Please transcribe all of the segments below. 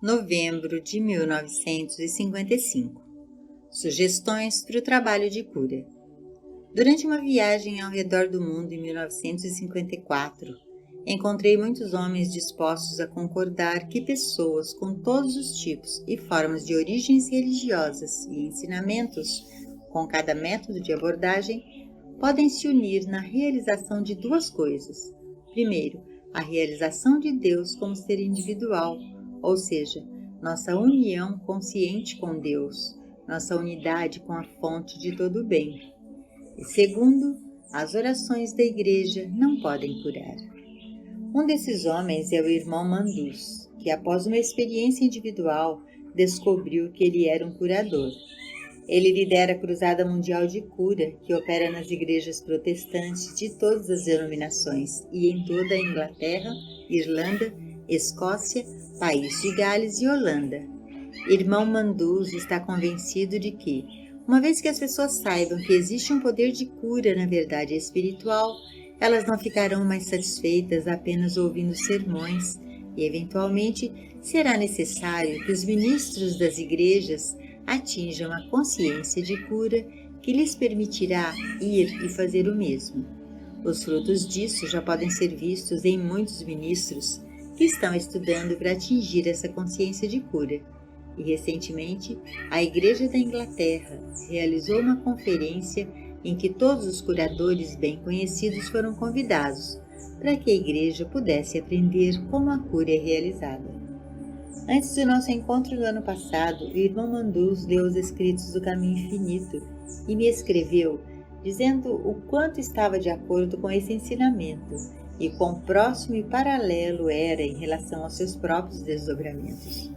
Novembro de 1955. Sugestões para o trabalho de cura. Durante uma viagem ao redor do mundo em 1954, encontrei muitos homens dispostos a concordar que pessoas com todos os tipos e formas de origens religiosas e ensinamentos, com cada método de abordagem, podem se unir na realização de duas coisas. Primeiro, a realização de Deus como ser individual, ou seja, nossa união consciente com Deus, nossa unidade com a fonte de todo o bem. E segundo, as orações da Igreja não podem curar. Um desses homens é o irmão Mandus, que após uma experiência individual descobriu que ele era um curador. Ele lidera a Cruzada Mundial de Cura, que opera nas igrejas protestantes de todas as denominações e em toda a Inglaterra, Irlanda, Escócia, País de Gales e Holanda. Irmão Mandus está convencido de que, uma vez que as pessoas saibam que existe um poder de cura na verdade espiritual, elas não ficarão mais satisfeitas apenas ouvindo sermões e, eventualmente, será necessário que os ministros das igrejas atinjam a consciência de cura que lhes permitirá ir e fazer o mesmo. Os frutos disso já podem ser vistos em muitos ministros que estão estudando para atingir essa consciência de cura. E recentemente, a Igreja da Inglaterra realizou uma conferência em que todos os curadores bem conhecidos foram convidados, para que a Igreja pudesse aprender como a cura é realizada. Antes do nosso encontro no ano passado, o irmão Mandus leu os escritos do Caminho Infinito e me escreveu dizendo o quanto estava de acordo com esse ensinamento e quão próximo e paralelo era em relação aos seus próprios desdobramentos.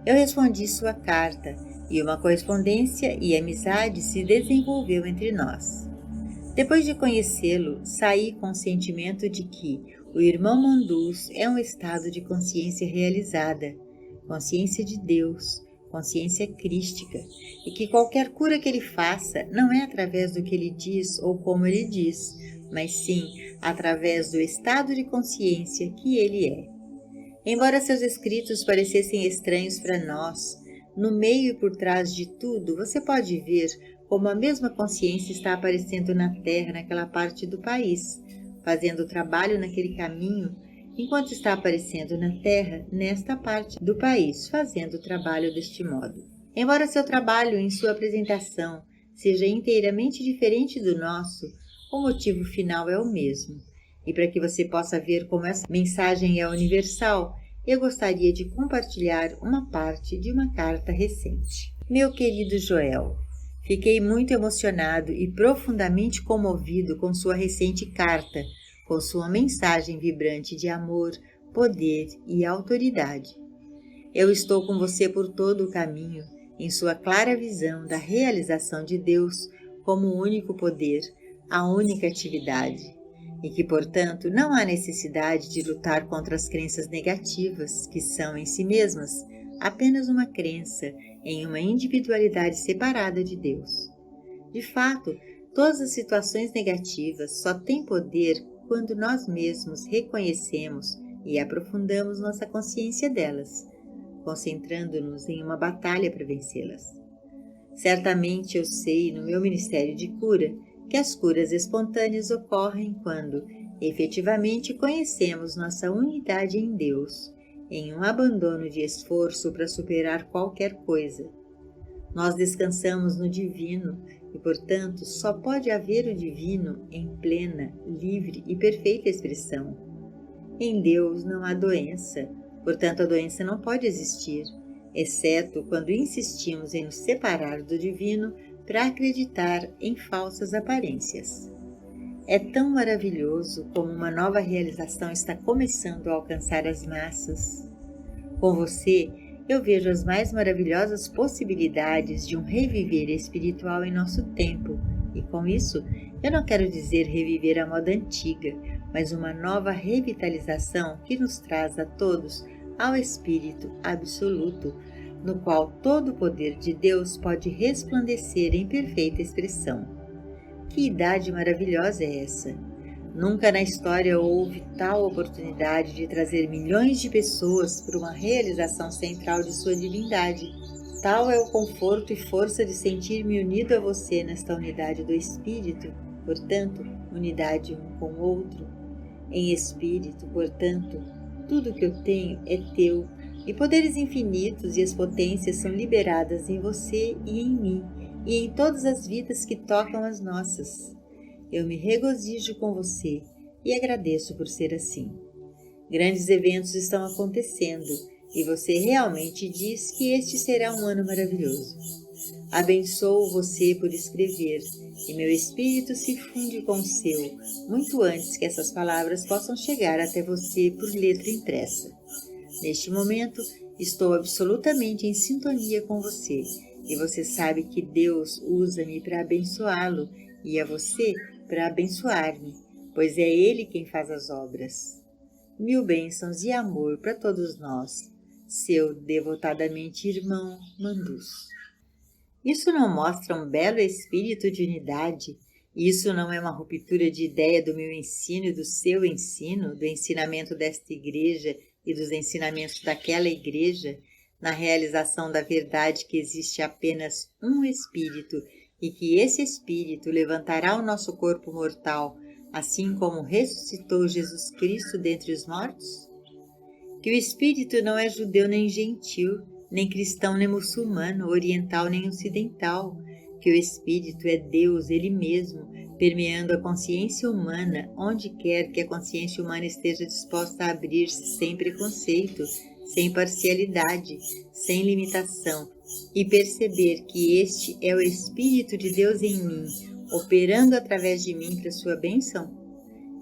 Eu respondi sua carta e uma correspondência e amizade se desenvolveu entre nós. Depois de conhecê-lo, saí com o sentimento de que o irmão Mandus é um estado de consciência realizada, consciência de Deus, consciência crística, e que qualquer cura que ele faça não é através do que ele diz ou como ele diz, mas sim através do estado de consciência que ele é. Embora seus escritos parecessem estranhos para nós, no meio e por trás de tudo você pode ver como a mesma consciência está aparecendo na Terra naquela parte do país, fazendo o trabalho naquele caminho, enquanto está aparecendo na Terra nesta parte do país, fazendo o trabalho deste modo. Embora seu trabalho em sua apresentação seja inteiramente diferente do nosso, o motivo final é o mesmo. E para que você possa ver como essa mensagem é universal, eu gostaria de compartilhar uma parte de uma carta recente. Meu querido Joel, fiquei muito emocionado e profundamente comovido com sua recente carta, com sua mensagem vibrante de amor, poder e autoridade. Eu estou com você por todo o caminho, em sua clara visão da realização de Deus como o único poder, a única atividade, e que, portanto, não há necessidade de lutar contra as crenças negativas, que são em si mesmas apenas uma crença em uma individualidade separada de Deus. De fato, todas as situações negativas só têm poder quando nós mesmos reconhecemos e aprofundamos nossa consciência delas, concentrando-nos em uma batalha para vencê-las. Certamente eu sei, no meu ministério de cura, que as curas espontâneas ocorrem quando, efetivamente, conhecemos nossa unidade em Deus, em um abandono de esforço para superar qualquer coisa. Nós descansamos no divino e, portanto, só pode haver o divino em plena, livre e perfeita expressão. Em Deus não há doença, portanto a doença não pode existir, exceto quando insistimos em nos separar do divino para acreditar em falsas aparências. É tão maravilhoso como uma nova realização está começando a alcançar as massas. Com você, eu vejo as mais maravilhosas possibilidades de um reviver espiritual em nosso tempo, e com isso, eu não quero dizer reviver a moda antiga, mas uma nova revitalização que nos traz a todos ao Espírito absoluto, no qual todo o poder de Deus pode resplandecer em perfeita expressão. Que idade maravilhosa é essa! Nunca na história houve tal oportunidade de trazer milhões de pessoas para uma realização central de sua divindade. Tal é o conforto e força de sentir-me unido a você nesta unidade do Espírito, portanto, unidade um com o outro. Em Espírito, portanto, tudo que eu tenho é teu, e poderes infinitos e as potências são liberadas em você e em mim, e em todas as vidas que tocam as nossas. Eu me regozijo com você e agradeço por ser assim. Grandes eventos estão acontecendo e você realmente diz que este será um ano maravilhoso. Abençoo você por escrever e meu espírito se funde com o seu, muito antes que essas palavras possam chegar até você por letra impressa. Neste momento, estou absolutamente em sintonia com você e você sabe que Deus usa-me para abençoá-lo e a você para abençoar-me, pois é Ele quem faz as obras. Mil bênçãos e amor para todos nós, seu devotadamente irmão Mandus. Isso não mostra um belo espírito de unidade? Isso não é uma ruptura de ideia do meu ensino e do seu ensino, do ensinamento desta igreja e dos ensinamentos daquela igreja, na realização da verdade que existe apenas um espírito e que esse Espírito levantará o nosso corpo mortal, assim como ressuscitou Jesus Cristo dentre os mortos? Que o Espírito não é judeu nem gentil, nem cristão nem muçulmano, oriental nem ocidental, que o Espírito é Deus Ele mesmo, permeando a consciência humana, onde quer que a consciência humana esteja disposta a abrir-se sem preconceito, sem parcialidade, sem limitação, e perceber que este é o Espírito de Deus em mim, operando através de mim para sua bênção?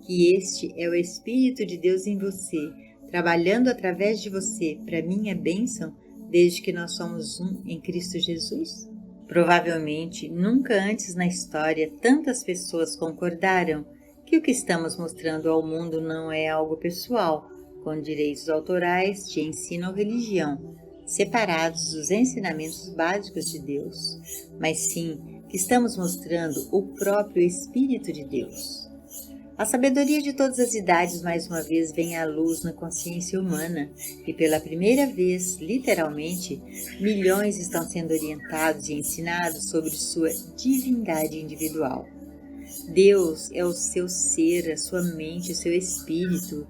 Que este é o Espírito de Deus em você, trabalhando através de você para minha bênção, desde que nós somos um em Cristo Jesus? Provavelmente, nunca antes na história tantas pessoas concordaram que o que estamos mostrando ao mundo não é algo pessoal, com direitos autorais de ensino ou religião, separados dos ensinamentos básicos de Deus, mas sim que estamos mostrando o próprio Espírito de Deus. A sabedoria de todas as idades mais uma vez vem à luz na consciência humana e pela primeira vez, literalmente, milhões estão sendo orientados e ensinados sobre sua divindade individual. Deus é o seu ser, a sua mente, o seu espírito.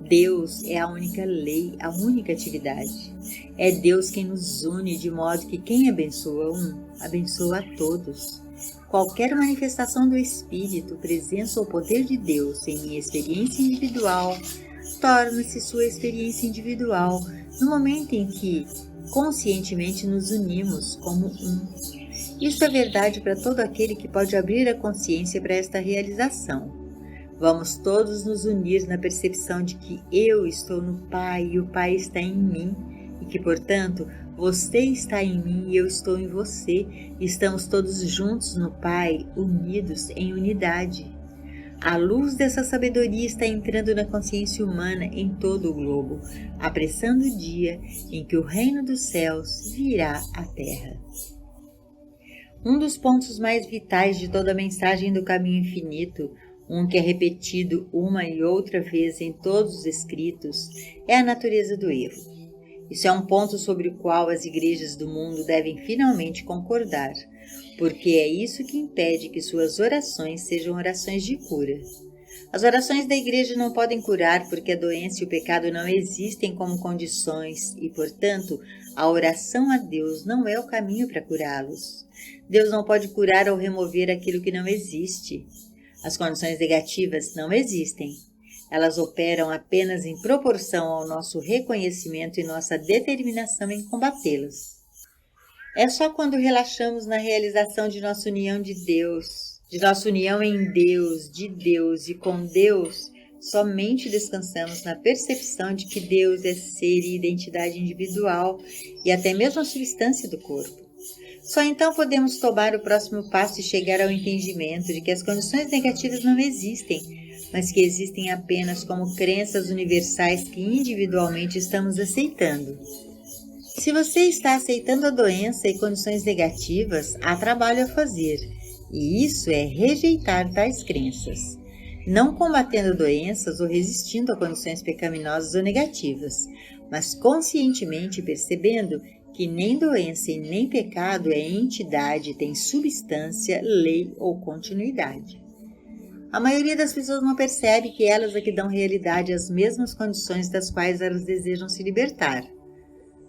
Deus é a única lei, a única atividade. É Deus quem nos une de modo que quem abençoa um, abençoa a todos. Qualquer manifestação do Espírito, presença ou poder de Deus em minha experiência individual, torna-se sua experiência individual no momento em que conscientemente nos unimos como um. Isso é verdade para todo aquele que pode abrir a consciência para esta realização. Vamos todos nos unir na percepção de que eu estou no Pai e o Pai está em mim, e que, portanto, você está em mim e eu estou em você, e estamos todos juntos no Pai, unidos em unidade. A luz dessa sabedoria está entrando na consciência humana em todo o globo, apressando o dia em que o reino dos céus virá à terra. Um dos pontos mais vitais de toda a mensagem do caminho infinito, um que é repetido uma e outra vez em todos os escritos, é a natureza do erro. Isso é um ponto sobre o qual as igrejas do mundo devem finalmente concordar, porque é isso que impede que suas orações sejam orações de cura. As orações da igreja não podem curar porque a doença e o pecado não existem como condições e, portanto, a oração a Deus não é o caminho para curá-los. Deus não pode curar ou remover aquilo que não existe. As condições negativas não existem. Elas operam apenas em proporção ao nosso reconhecimento e nossa determinação em combatê-las. É só quando relaxamos na realização de nossa união de Deus, de nossa união em Deus, de Deus e com Deus, somente descansamos na percepção de que Deus é ser e identidade individual e até mesmo a substância do corpo. Só então podemos tomar o próximo passo e chegar ao entendimento de que as condições negativas não existem, mas que existem apenas como crenças universais que individualmente estamos aceitando. Se você está aceitando a doença e condições negativas, há trabalho a fazer, e isso é rejeitar tais crenças. não combatendo doenças ou resistindo a condições pecaminosas ou negativas, mas conscientemente percebendo que nem doença e nem pecado é entidade, tem substância, lei ou continuidade. A maioria das pessoas não percebe que elas é que dão realidade às mesmas condições das quais elas desejam se libertar.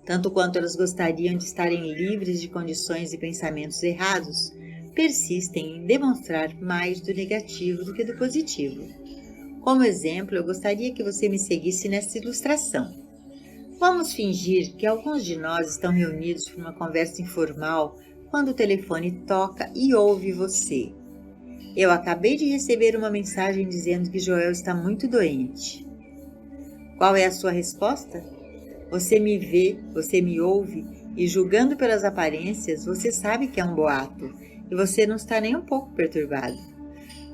Tanto quanto elas gostariam de estarem livres de condições e pensamentos errados, persistem em demonstrar mais do negativo do que do positivo. Como exemplo, eu gostaria que você me seguisse nessa ilustração. Vamos fingir que alguns de nós estão reunidos para uma conversa informal quando o telefone toca e ouve você. Eu acabei de receber uma mensagem dizendo que Joel está muito doente. Qual é a sua resposta? Você me vê, você me ouve e, julgando pelas aparências, você sabe que é um boato e você não está nem um pouco perturbado.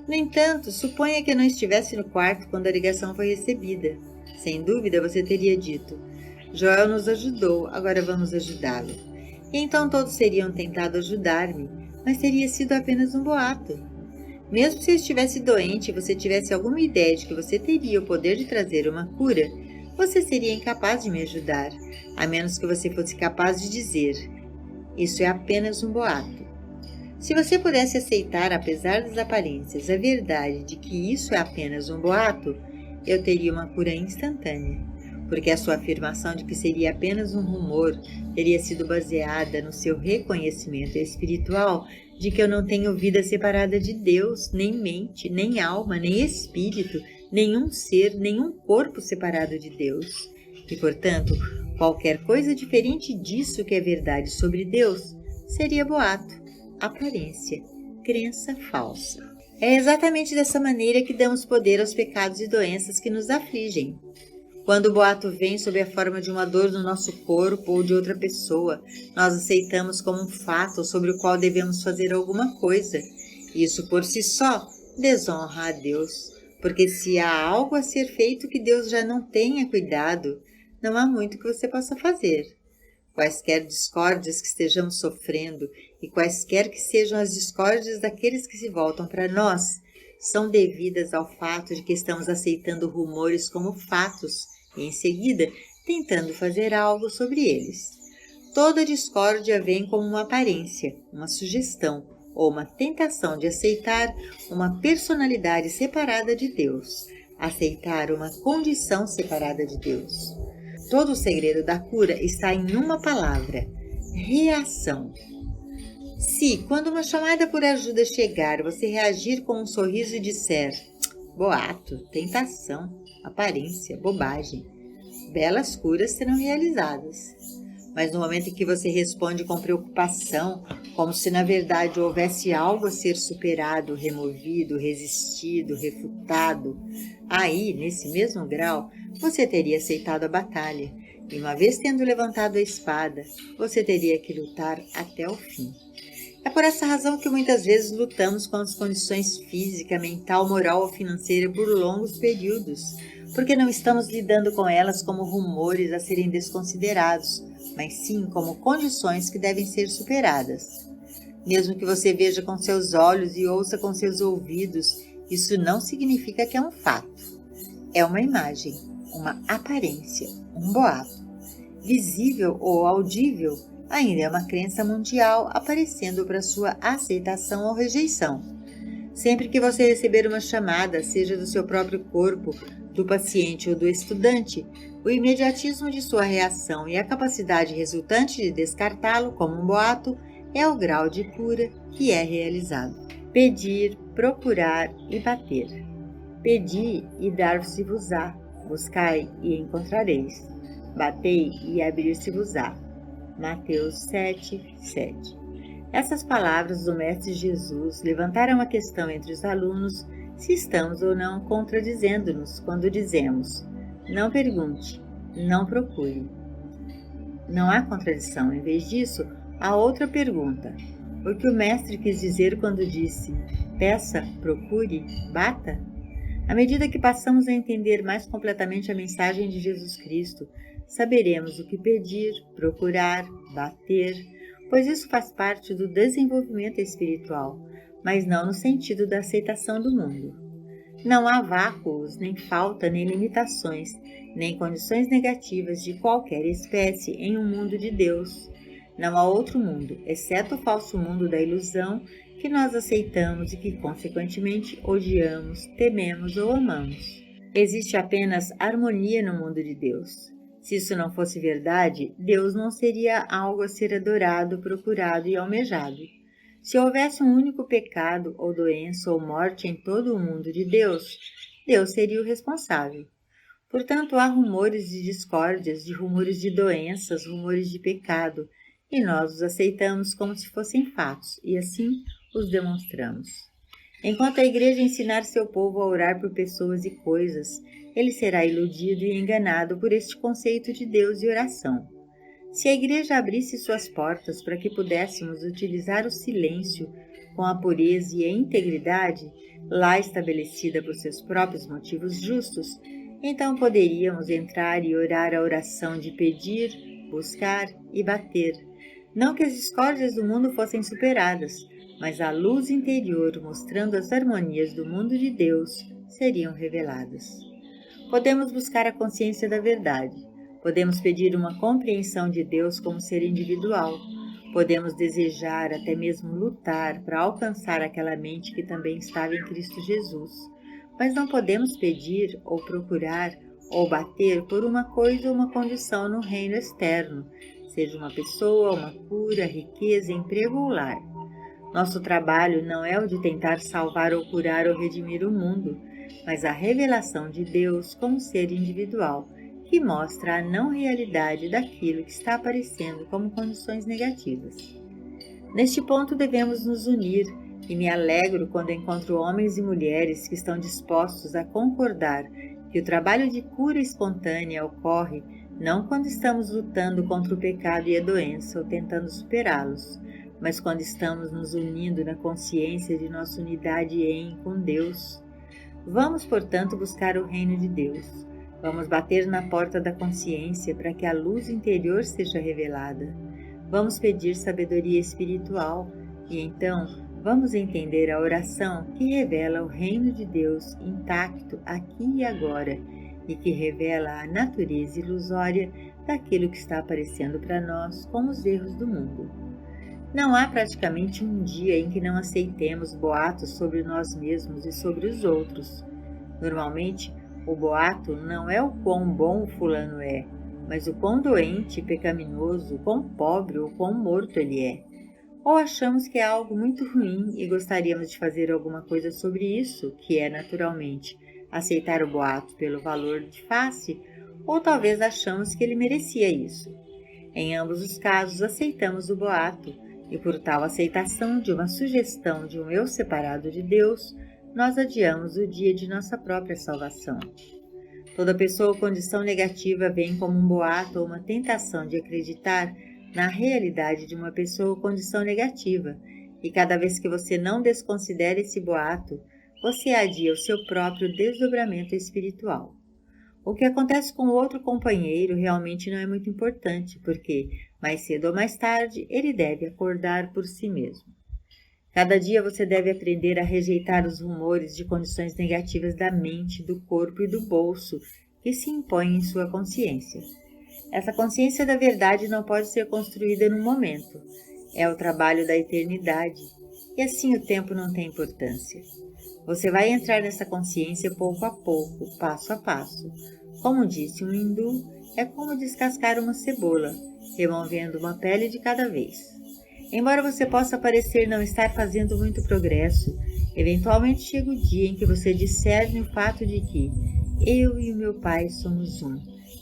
No entanto, suponha que eu não estivesse no quarto quando a ligação foi recebida. Sem dúvida, você teria dito: Joel nos ajudou, agora vamos ajudá-lo. E então todos teriam tentado ajudar-me, mas teria sido apenas um boato. Mesmo se eu estivesse doente e você tivesse alguma ideia de que você teria o poder de trazer uma cura, você seria incapaz de me ajudar, a menos que você fosse capaz de dizer: isso é apenas um boato. Se você pudesse aceitar, apesar das aparências, a verdade de que isso é apenas um boato, eu teria uma cura instantânea, porque a sua afirmação de que seria apenas um rumor teria sido baseada no seu reconhecimento espiritual de que eu não tenho vida separada de Deus, nem mente, nem alma, nem espírito, nenhum ser, nenhum corpo separado de Deus. E, portanto, qualquer coisa diferente disso que é verdade sobre Deus seria boato, aparência, crença falsa. É exatamente dessa maneira que damos poder aos pecados e doenças que nos afligem. Quando o boato vem sob a forma de uma dor no nosso corpo ou de outra pessoa, nós aceitamos como um fato sobre o qual devemos fazer alguma coisa. Isso por si só desonra a Deus, porque se há algo a ser feito que Deus já não tenha cuidado, não há muito que você possa fazer. Quaisquer discórdias que estejamos sofrendo e quaisquer que sejam as discórdias daqueles que se voltam para nós, são devidas ao fato de que estamos aceitando rumores como fatos e, em seguida, tentando fazer algo sobre eles. Toda discórdia vem como uma aparência, uma sugestão ou uma tentação de aceitar uma personalidade separada de Deus, aceitar uma condição separada de Deus. Todo o segredo da cura está em uma palavra: reação. Se, quando uma chamada por ajuda chegar, você reagir com um sorriso e disser: boato, tentação, aparência, bobagem, belas curas serão realizadas. Mas no momento em que você responde com preocupação, como se na verdade houvesse algo a ser superado, removido, resistido, refutado, aí, nesse mesmo grau, você teria aceitado a batalha, e uma vez tendo levantado a espada, você teria que lutar até o fim. É por essa razão que muitas vezes lutamos com as condições física, mental, moral ou financeira por longos períodos, porque não estamos lidando com elas como rumores a serem desconsiderados, mas sim como condições que devem ser superadas. Mesmo que você veja com seus olhos e ouça com seus ouvidos, isso não significa que é um fato. É uma imagem, uma aparência, um boato. Visível ou audível, ainda é uma crença mundial aparecendo para sua aceitação ou rejeição. Sempre que você receber uma chamada, seja do seu próprio corpo, do paciente ou do estudante, o imediatismo de sua reação e a capacidade resultante de descartá-lo como um boato é o grau de cura que é realizado. Pedir, procurar e bater. Pedi e dar-se-vos-á, buscai e encontrareis, batei e abrir-se-vos-á. Mateus 7:7. Essas palavras do Mestre Jesus levantaram a questão entre os alunos se estamos ou não contradizendo-nos quando dizemos: não pergunte, não procure. Não há contradição, em vez disso, há outra pergunta. O que o Mestre quis dizer quando disse: peça, procure, bata? À medida que passamos a entender mais completamente a mensagem de Jesus Cristo, saberemos o que pedir, procurar, bater, pois isso faz parte do desenvolvimento espiritual, mas não no sentido da aceitação do mundo. Não há vácuos, nem falta, nem limitações, nem condições negativas de qualquer espécie em um mundo de Deus. Não há outro mundo, exceto o falso mundo da ilusão que nós aceitamos e que, consequentemente, odiamos, tememos ou amamos. Existe apenas harmonia no mundo de Deus. Se isso não fosse verdade, Deus não seria algo a ser adorado, procurado e almejado. Se houvesse um único pecado, ou doença, ou morte em todo o mundo de Deus, Deus seria o responsável. Portanto, há rumores de discórdias, de rumores de doenças, rumores de pecado, e nós os aceitamos como se fossem fatos, e assim os demonstramos. Enquanto a Igreja ensinar seu povo a orar por pessoas e coisas, ele será iludido e enganado por este conceito de Deus e oração. Se a Igreja abrisse suas portas para que pudéssemos utilizar o silêncio com a pureza e a integridade, lá estabelecida por seus próprios motivos justos, então poderíamos entrar e orar a oração de pedir, buscar e bater. Não que as discórdias do mundo fossem superadas, mas a luz interior mostrando as harmonias do mundo de Deus seriam reveladas. Podemos buscar a consciência da verdade. Podemos pedir uma compreensão de Deus como ser individual. Podemos desejar, até mesmo lutar para alcançar aquela mente que também estava em Cristo Jesus. Mas não podemos pedir ou procurar ou bater por uma coisa ou uma condição no reino externo, seja uma pessoa, uma cura, riqueza, emprego ou lar. Nosso trabalho não é o de tentar salvar ou curar ou redimir o mundo, mas a revelação de Deus como ser individual, que mostra a não realidade daquilo que está aparecendo como condições negativas. Neste ponto devemos nos unir, e me alegro quando encontro homens e mulheres que estão dispostos a concordar que o trabalho de cura espontânea ocorre não quando estamos lutando contra o pecado e a doença ou tentando superá-los, mas quando estamos nos unindo na consciência de nossa unidade com Deus. Vamos, portanto, buscar o reino de Deus. Vamos bater na porta da consciência para que a luz interior seja revelada. Vamos pedir sabedoria espiritual e então vamos entender a oração que revela o reino de Deus intacto aqui e agora e que revela a natureza ilusória daquilo que está aparecendo para nós como os erros do mundo. Não há praticamente um dia em que não aceitemos boatos sobre nós mesmos e sobre os outros. Normalmente, o boato não é o quão bom o fulano é, mas o quão doente, pecaminoso, o quão pobre ou quão morto ele é. Ou achamos que é algo muito ruim e gostaríamos de fazer alguma coisa sobre isso, que é, naturalmente, aceitar o boato pelo valor de face, ou talvez achamos que ele merecia isso. Em ambos os casos, aceitamos o boato, e por tal aceitação de uma sugestão de um eu separado de Deus, nós adiamos o dia de nossa própria salvação. Toda pessoa ou condição negativa vem como um boato ou uma tentação de acreditar na realidade de uma pessoa ou condição negativa, e cada vez que você não desconsidera esse boato, você adia o seu próprio desdobramento espiritual. O que acontece com o outro companheiro realmente não é muito importante, porque, mais cedo ou mais tarde, ele deve acordar por si mesmo. Cada dia você deve aprender a rejeitar os rumores de condições negativas da mente, do corpo e do bolso que se impõem em sua consciência. Essa consciência da verdade não pode ser construída num momento. É o trabalho da eternidade, e assim o tempo não tem importância. Você vai entrar nessa consciência pouco a pouco, passo a passo. Como disse um hindu, é como descascar uma cebola, removendo uma pele de cada vez. Embora você possa parecer não estar fazendo muito progresso, eventualmente chega o dia em que você discerne o fato de que eu e o meu Pai somos um,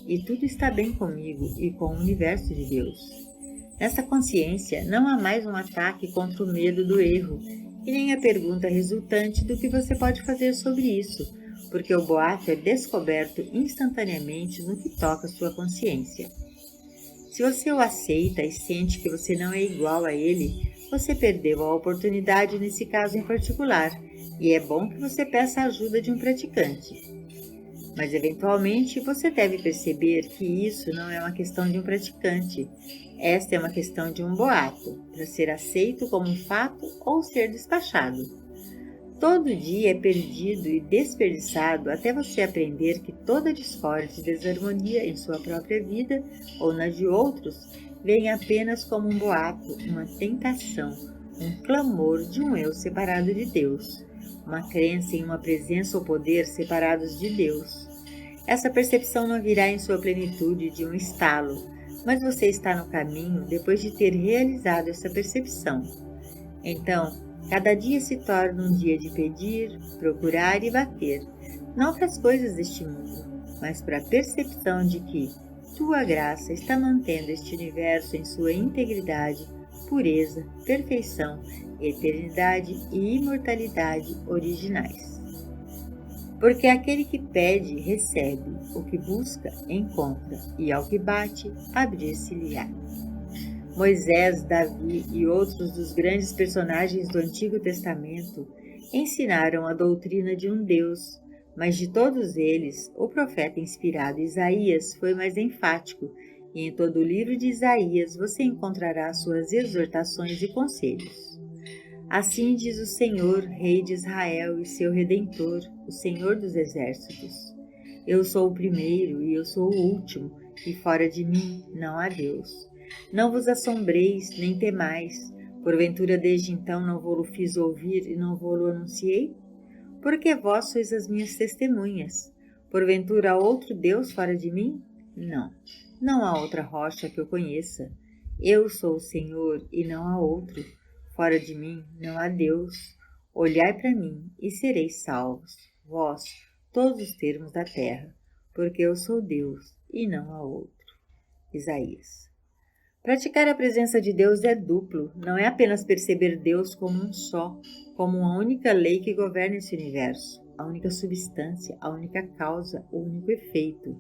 e tudo está bem comigo e com o universo de Deus. Nessa consciência, não há mais um ataque contra o medo do erro, e nem a pergunta resultante do que você pode fazer sobre isso, porque o boato é descoberto instantaneamente no que toca sua consciência. Se você o aceita e sente que você não é igual a ele, você perdeu a oportunidade nesse caso em particular, e é bom que você peça a ajuda de um praticante. Mas, eventualmente, você deve perceber que isso não é uma questão de um praticante. Esta é uma questão de um boato, para ser aceito como um fato ou ser despachado. Todo dia é perdido e desperdiçado até você aprender que toda discórdia e desarmonia em sua própria vida ou na de outros vem apenas como um boato, uma tentação, um clamor de um eu separado de Deus, uma crença em uma presença ou poder separados de Deus. Essa percepção não virá em sua plenitude de um estalo, mas você está no caminho depois de ter realizado essa percepção. Então, cada dia se torna um dia de pedir, procurar e bater, não para as coisas deste mundo, mas para a percepção de que tua graça está mantendo este universo em sua integridade, pureza, perfeição, eternidade e imortalidade originais. Porque aquele que pede, recebe, o que busca, encontra, e ao que bate, abrir-se-lhe-á. Moisés, Davi e outros dos grandes personagens do Antigo Testamento ensinaram a doutrina de um Deus, mas de todos eles, o profeta inspirado Isaías foi mais enfático, e em todo o livro de Isaías você encontrará suas exortações e conselhos. Assim diz o Senhor, Rei de Israel e seu Redentor, o Senhor dos Exércitos. Eu sou o primeiro e eu sou o último, e fora de mim não há Deus. Não vos assombreis, nem temais, porventura desde então não vou-lo fiz ouvir e não vou-lo anunciei? Porque vós sois as minhas testemunhas. Porventura há outro Deus fora de mim? Não, não há outra rocha que eu conheça. Eu sou o Senhor e não há outro. Fora de mim não há Deus. Olhai para mim e sereis salvos, vós, todos os termos da terra, porque eu sou Deus e não há outro. Isaías. Praticar a presença de Deus é duplo, não é apenas perceber Deus como um só, como uma única lei que governa esse universo, a única substância, a única causa, o único efeito.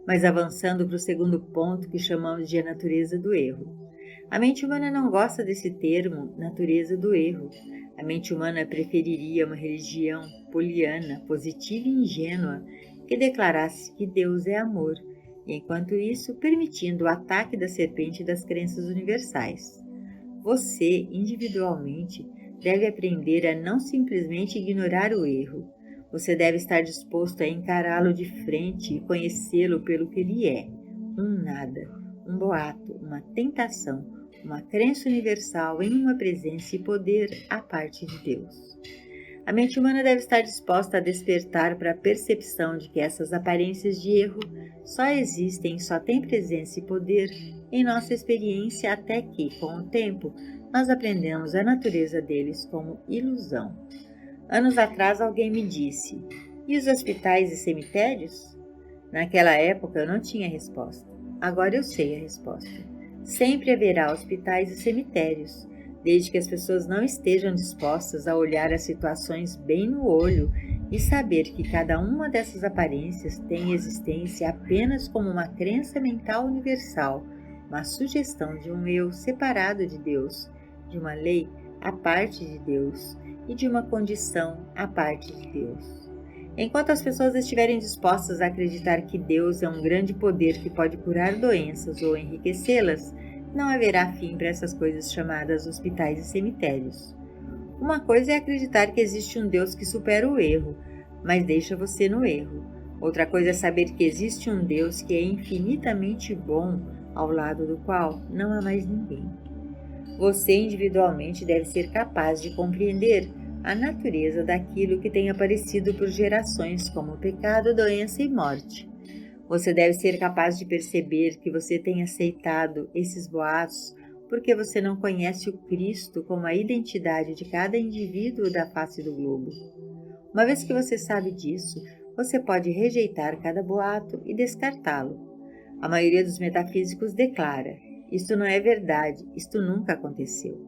Mas avançando para o segundo ponto que chamamos de a natureza do erro. A mente humana não gosta desse termo, natureza do erro. A mente humana preferiria uma religião poliana, positiva e ingênua, que declarasse que Deus é amor, e enquanto isso, permitindo o ataque da serpente das crenças universais. Você, individualmente, deve aprender a não simplesmente ignorar o erro. Você deve estar disposto a encará-lo de frente e conhecê-lo pelo que ele é, um nada, um boato, uma tentação, uma crença universal em uma presença e poder à parte de Deus. A mente humana deve estar disposta a despertar para a percepção de que essas aparências de erro só existem e só têm presença e poder em nossa experiência até que, com o tempo, nós aprendemos a natureza deles como ilusão. Anos atrás alguém me disse, e os hospitais e cemitérios? Naquela época eu não tinha resposta. Agora eu sei a resposta. Sempre haverá hospitais e cemitérios, desde que as pessoas não estejam dispostas a olhar as situações bem no olho e saber que cada uma dessas aparências tem existência apenas como uma crença mental universal, uma sugestão de um eu separado de Deus, de uma lei à parte de Deus e de uma condição à parte de Deus. Enquanto as pessoas estiverem dispostas a acreditar que Deus é um grande poder que pode curar doenças ou enriquecê-las, não haverá fim para essas coisas chamadas hospitais e cemitérios. Uma coisa é acreditar que existe um Deus que supera o erro, mas deixa você no erro. Outra coisa é saber que existe um Deus que é infinitamente bom, ao lado do qual não há mais ninguém. Você individualmente deve ser capaz de compreender a natureza daquilo que tem aparecido por gerações como pecado, doença e morte. Você deve ser capaz de perceber que você tem aceitado esses boatos porque você não conhece o Cristo como a identidade de cada indivíduo da face do globo. Uma vez que você sabe disso, você pode rejeitar cada boato e descartá-lo. A maioria dos metafísicos declara: isto não é verdade, isto nunca aconteceu.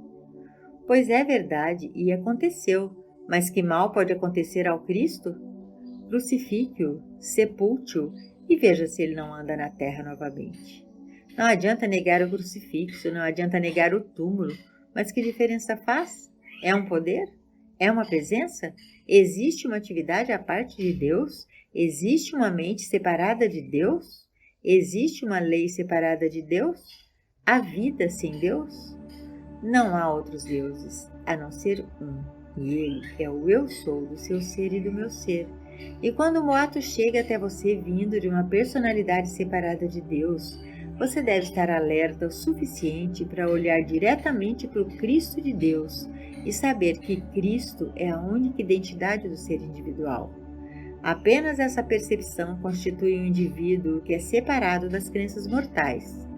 Pois é verdade e aconteceu, mas que mal pode acontecer ao Cristo? Crucifique-o, sepulte-o e veja se ele não anda na terra novamente. Não adianta negar o crucifixo, não adianta negar o túmulo, mas que diferença faz? É um poder? É uma presença? Existe uma atividade à parte de Deus? Existe uma mente separada de Deus? Existe uma lei separada de Deus? Há vida sem Deus? Não há outros deuses, a não ser um. E ele é o eu sou do seu ser e do meu ser. E quando o boato chega até você vindo de uma personalidade separada de Deus, você deve estar alerta o suficiente para olhar diretamente para o Cristo de Deus e saber que Cristo é a única identidade do ser individual. Apenas essa percepção constitui um indivíduo que é separado das crenças mortais.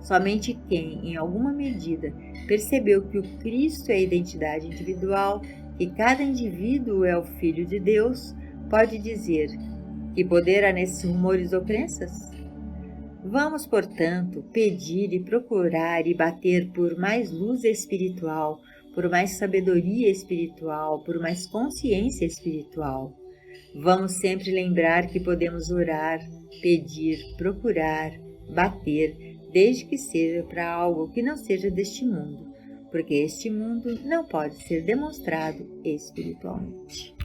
Somente quem, em alguma medida, percebeu que o Cristo é a identidade individual, que cada indivíduo é o Filho de Deus, pode dizer: que poder há nesses rumores ou crenças? Vamos, portanto, pedir e procurar e bater por mais luz espiritual, por mais sabedoria espiritual, por mais consciência espiritual. Vamos sempre lembrar que podemos orar, pedir, procurar, bater, desde que seja para algo que não seja deste mundo, porque este mundo não pode ser demonstrado espiritualmente.